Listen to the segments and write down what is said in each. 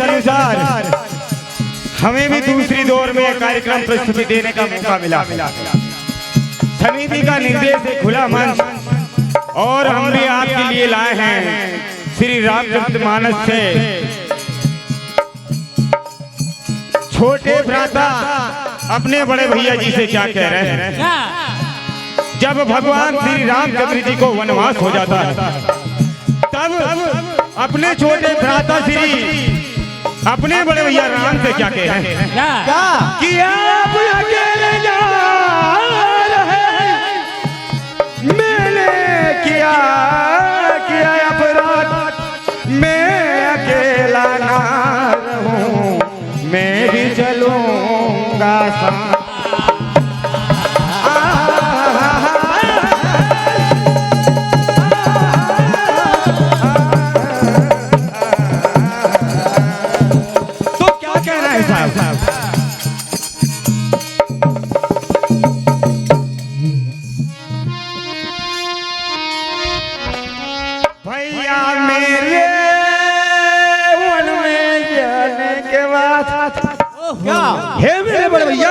निर्देश अनुसार हमें भी दूसरी दौर में कार्यक्रम प्रस्तुति देने का मौका मिला। समिति का निर्देश है खुला मंच, और हम भी आपके लिए लाए हैं श्री रामचरितमानस से छोटे भ्राता अपने बड़े भैया जी से क्या कह रहे हैं। जब भगवान श्री रामचंद्र जी को वनवास हो जाता है, तब अपने छोटे भ्राता श्री अपने बड़े भैया राम से क्या कह रहे हैं कि आप अकेले जा रहे हैं, मैंने किया अपराध, मैं अकेला ना रहूं, मैं भी चलूंगा साथ। हे मेरे बड़े भैया,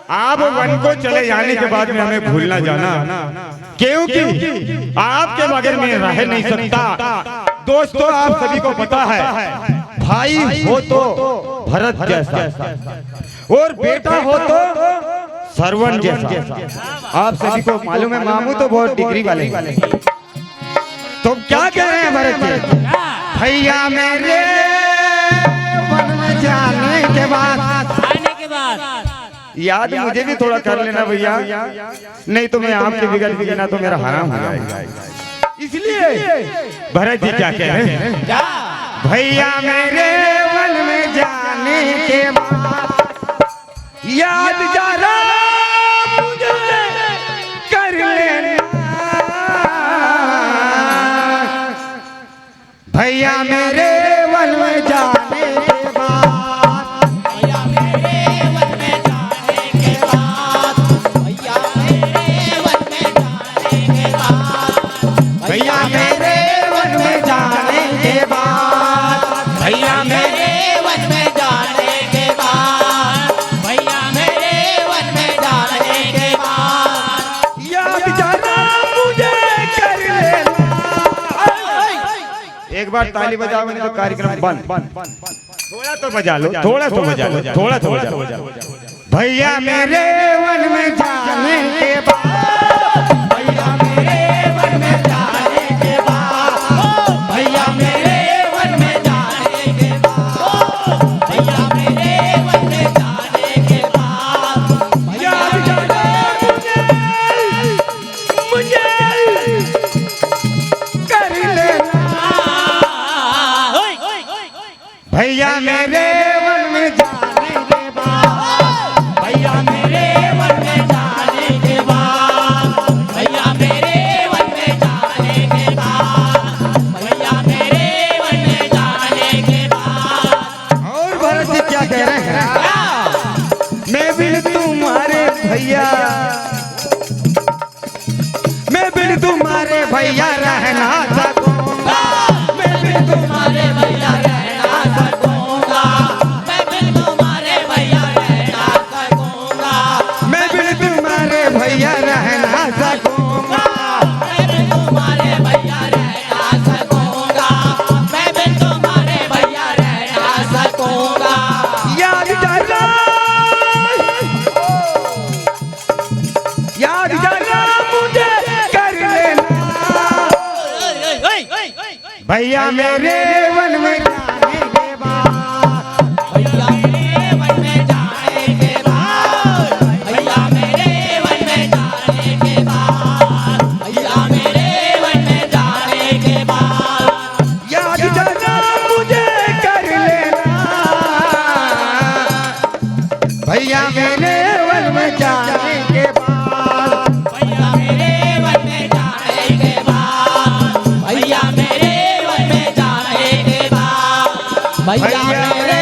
आप वन को चले जाने के बाद में हमें भूलना जाना, क्योंकि आपके बगैर में रह नहीं सकता। दोस्तों, आप सभी को पता है, भाई हो तो भरत जैसा और बेटा हो तो श्रवण जैसा। आप सभी को मालूम है, मामू तो बहुत डिग्री वाले। तो क्या कह रहे हैं भरत जी? भैया मेरे वन में जाने के बाद याद मुझे भी थोड़ा कर लेना भैया, नहीं तो मैं आपके बिगड़ भी ना तो मेरा हराम हो जाएगा। इसलिए भरत जी क्या कह रहे हैं? भैया मेरे वन में जाने के बाद याद जरा मुझे कर लेना। भैया मेरे वन में जाने के बाद, भैया मेरे वन में जाने के बाद, भैया मेरे वन में जाने के बाद, भैया मेरे वन में जाने के बाद, भैया मेरे वन में जाने के बाद, भैया मेरे वन में जाने के बाद याद जाना मुझे कर लेना। एक बार ताली बजाओ, मैंने तो कार्यक्रम बंद। थोड़ा तो बजा लो, थोड़ा तो बजा लो, थोड़ा तो बजा लो। भैया मेरे वन में जाने के बाद, भैया मेरे वन में जाने के बाद, भैया मेरे वन में जाने के बाद, भैया मेरे वन में जाने के बाद याद जाना मुझे कर लेना। भैया मेरे वन में जाने के बाद, भैया मेरे वन में जाने के बाद, भैया मेरे वन में जाने के बाद, भैया मेरे वन में जाने के बाद। और भरत जी क्या कह रहे हैं? मैं भी तुम्हारे भैया, मैं भी तुम्हारे भैया रहना सकूंगा, मैं भी तुम्हारे भैया रहना सकूंगा, मैं भी तुम्हारे भैया रहना सकूंगा, मैं भी तुम्हारे भैया रहना सकूंगा, मैं भी तुम्हारे भैया रहना सकूंगा, मैं भी तुम्हारे भैया रहना सकूंगा। याद जरा, याद जरा मुझे कर लेना। भैया मेरे वन में जाने के बाद, भैया मेरे वन में जाने के बाद, भैया मेरे वन में जाने के बाद, भैया मेरे वन में जाने के बाद याद जाना मुझे कर लेना। भैया मेरे वन में जाने के बाद, भैया मेरे वन में जाने के बाद, भैया मेरे वन में जाने के बाद, भैया मेरे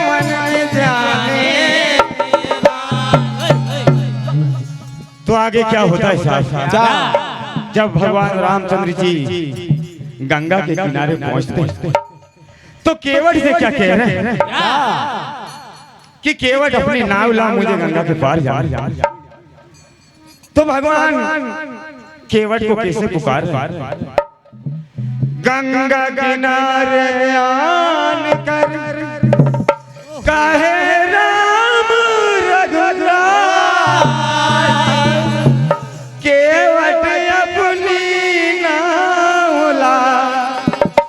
वन में जाने के बाद। तो आगे क्या होता है साहब? जब भगवान रामचंद्र जी गंगा के किनारे पहुंचते हैं, तो केवट से क्या कह रहे हैं कि केवट अपनी नाव ला, मुझे गंगा के पार जा। तो भगवान केवट को कैसे पुकार रहे? गंगा किनारे आन कर काहे राम रघुराय, केवट अपनी नाव ला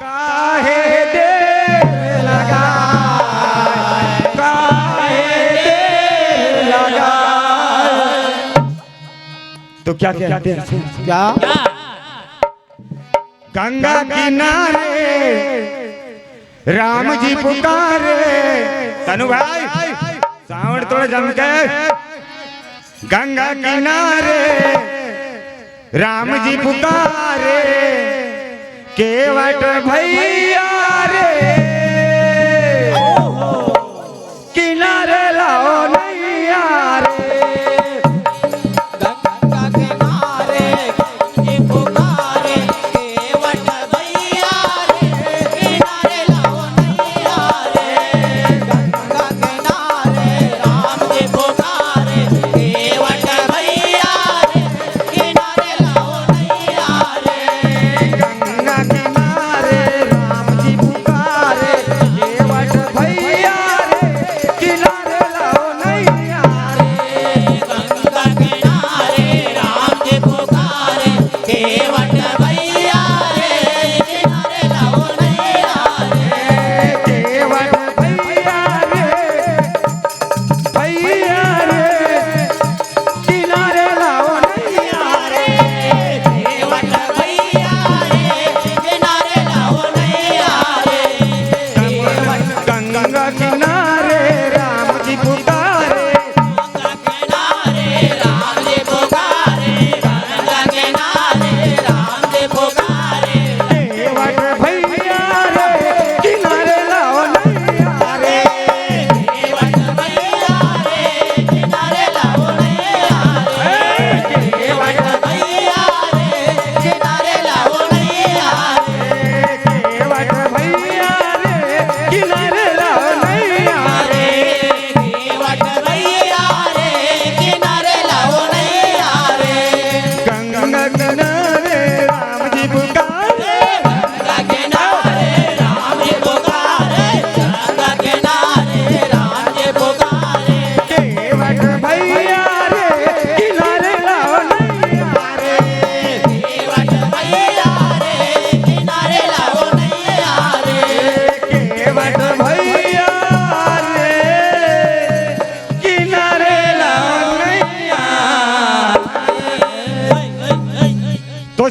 काहे देर लगाए, काहे देर लगाए। तो क्या कहते हैं? क्या गंगा किनारे राम जी पुकारे। तनु भाई सावण थोड़ा जम के। गंगा किनारे राम जी पुकारे, केवट भैया रे किनारे लाओ नैया रे।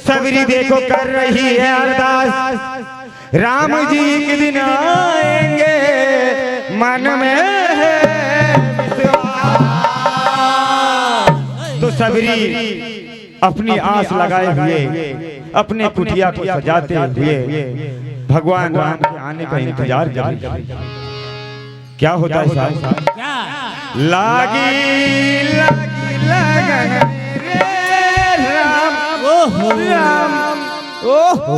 सबरी देखो कर रही है अरदास, राम जी एक दिन आएंगे, मन में है तो सबरी अपनी आस लगाए हुए अपने कुटिया को सजाते हुए भगवान राम के आने का इंतजार कर। क्या होता है साहब? लागी लागी लगन राम, ओहो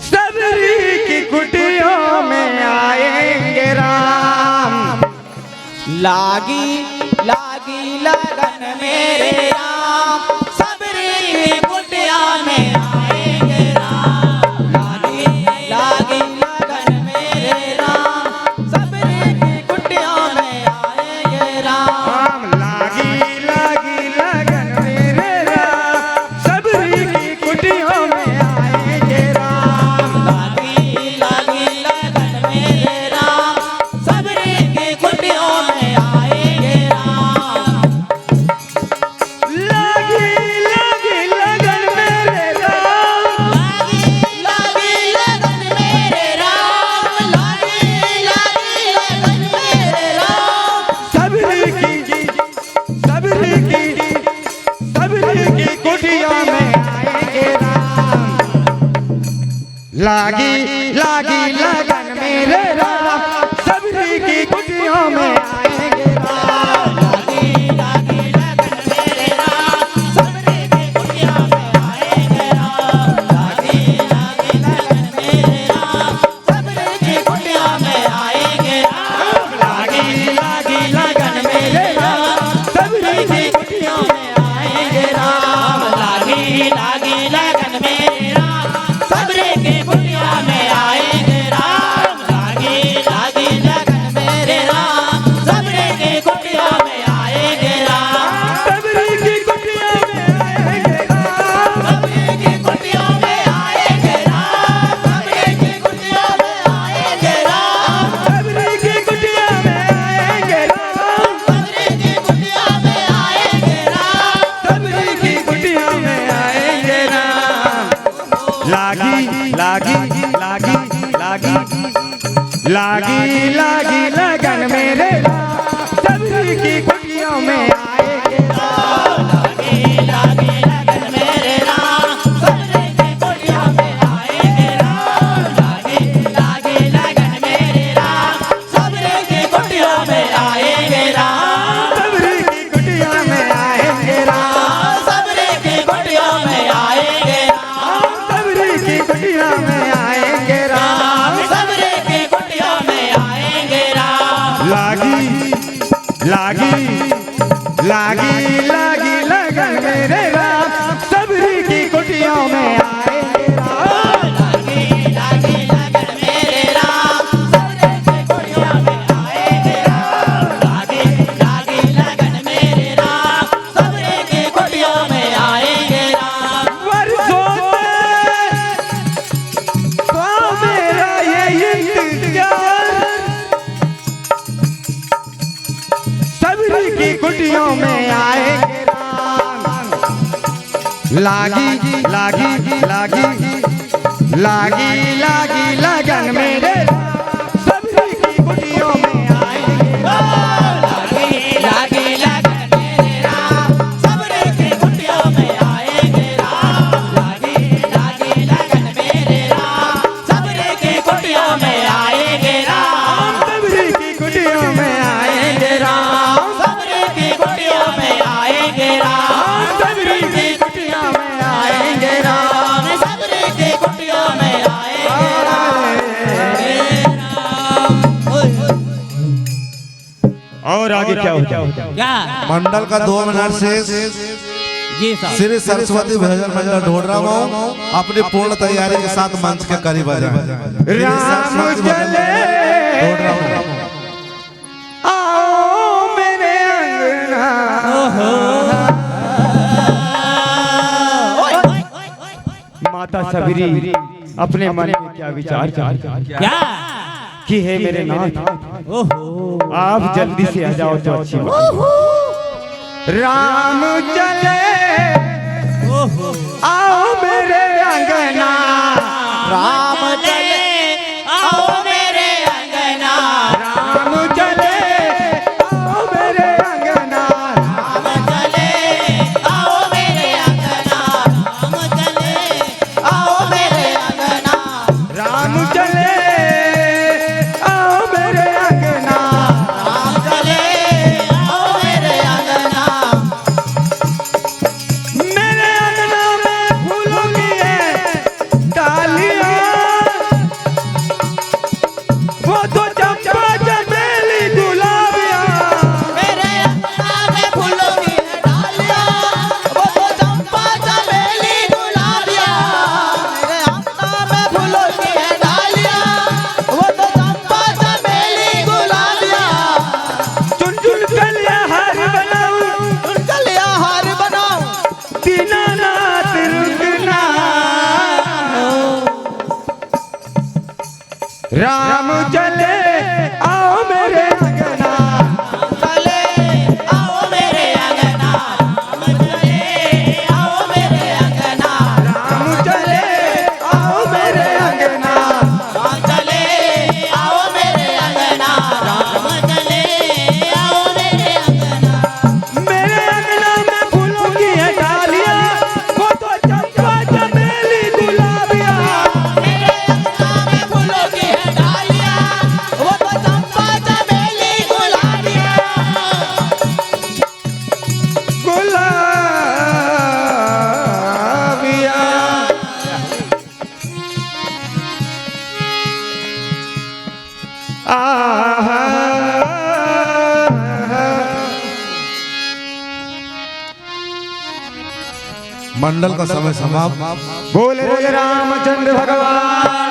सबरी की कुटियों में आएंगे राम। लागी लागी लगन मेरे राम, सबरी की कुटियों में आएंगे राम। लागी लागी लगन मेरे राम, सबरी की कुटियों में आएंगे राम। लागी लागी लगन मेरे राम, सबरी की कुटियों में आएंगे राम। लागी लागी लगन मेरे राम, सबरी की कुटियों में आएंगे राम। लागी लागी लगन मेरे राम, लागी लागी लगन मेरे राम, लागी लागी लगन मेरे राम। सबरी की कुटियों में आएंगे राम। लागी लागी लगन मेरे राम, सबरी की कुटियों में आएंगे राम। लागी लागी लगन मेरे राम, सबरी की कुटियों में आएंगे राम। लागी लागी लगन मेरे राम, सबरी की कुटियों लागी लागी लागी लागी लागी लागी लगन मेरे सब्री की कुटियों में आएंगे लागी लागी लगन मेरे राम सबरे की कुटियों में आएंगे राम लागी लागी लगन मेरे राम सबरे की कुटियों में आएंगे राम सब्री की कुटियों में आएंगे राम सबरे की कुटियों में आएंगे राम सब्री की कुटियों में आएंगे राम सबरे की कुटियों में आएंगे राम लागी लागी लागी लागी लगन मेरे राम सबरी की कुटियों में आएंगे राम लागी लागी लगन मेरे राम सबरे की कुटियों में आएंगे राम लागी लागी लगन मेरे राम सबरे की कुटियों में आएंगे राम वर्षों से तो मेरा ये इंतजार सबरी की कुटियों में आएंगे राम लागी लागी लागी लागी लागी लगन मेरे सबरी की कुटियों में आएंगे लागी लागी लगन मेरे राम सबरे की कुटियों में आएंगे राम लागी लागी लगन मेरे राम सबरे की कुटियों में आएंगे राम सबरी की कुटियों में आएंगे राम सबरे की कुटियों में आएंगे राम सबरी की कुटियों में आएंगे राम सबरे की कुटियों में आएंगे और आगे क्या होता है? क्या मंडल का 2 मिनट से जी साहब श्री सरस्वती भजन मंडल ढोडरामो अपनी पूर्ण तैयारी के साथ मंच के करीब आ जाए। राम चले आओ मेरे अंगना माता सबरी अपने मन में क्या विचार करती क्या कि है मेरे नाथ आप जल्दी से आ जाओ तो अच्छी बात। राम चले आओ मेरे अंगना राम चले आओ मेरे अंगना राम चले आओ मेरे अंगना राम चले आओ मेरे अंगना राम चले आओ मेरे अंगना राम चले आओ मेरे अंगना राम चले आओ मेरे अंगना मेरे अंगना में फूलों की है डालियां वो तो चंपा चमेली गुलाबियां मेरे अंगना में फूलों की डालियां वो तो चंपा चमेली गुलाबियां मेरे अंगना में फूलों की डालियां वो तो चंपा चमेली गुलाबियां चुन चुन कलिया हार बनाऊं कलिया हार बनाऊं दीनानाथ रुकना राम चले आओ मेरे अंगना चले आओ मेरे अंगना राम चले आओ मेरे अंगना राम चले आओ मेरे अंगना राम चले आओ मेरे अंगना राम चले आओ मेरे अंगना मेरे अंगना में फूलों की है डालियां वो तो चंपा चमेली गुलाबियां मेरे अंगना में फूलों की डालियां वो तो चंपा चमेली गुलाबियां गुलाबियां मंडल का समय समाप्त। बोले रामचंद्र भगवान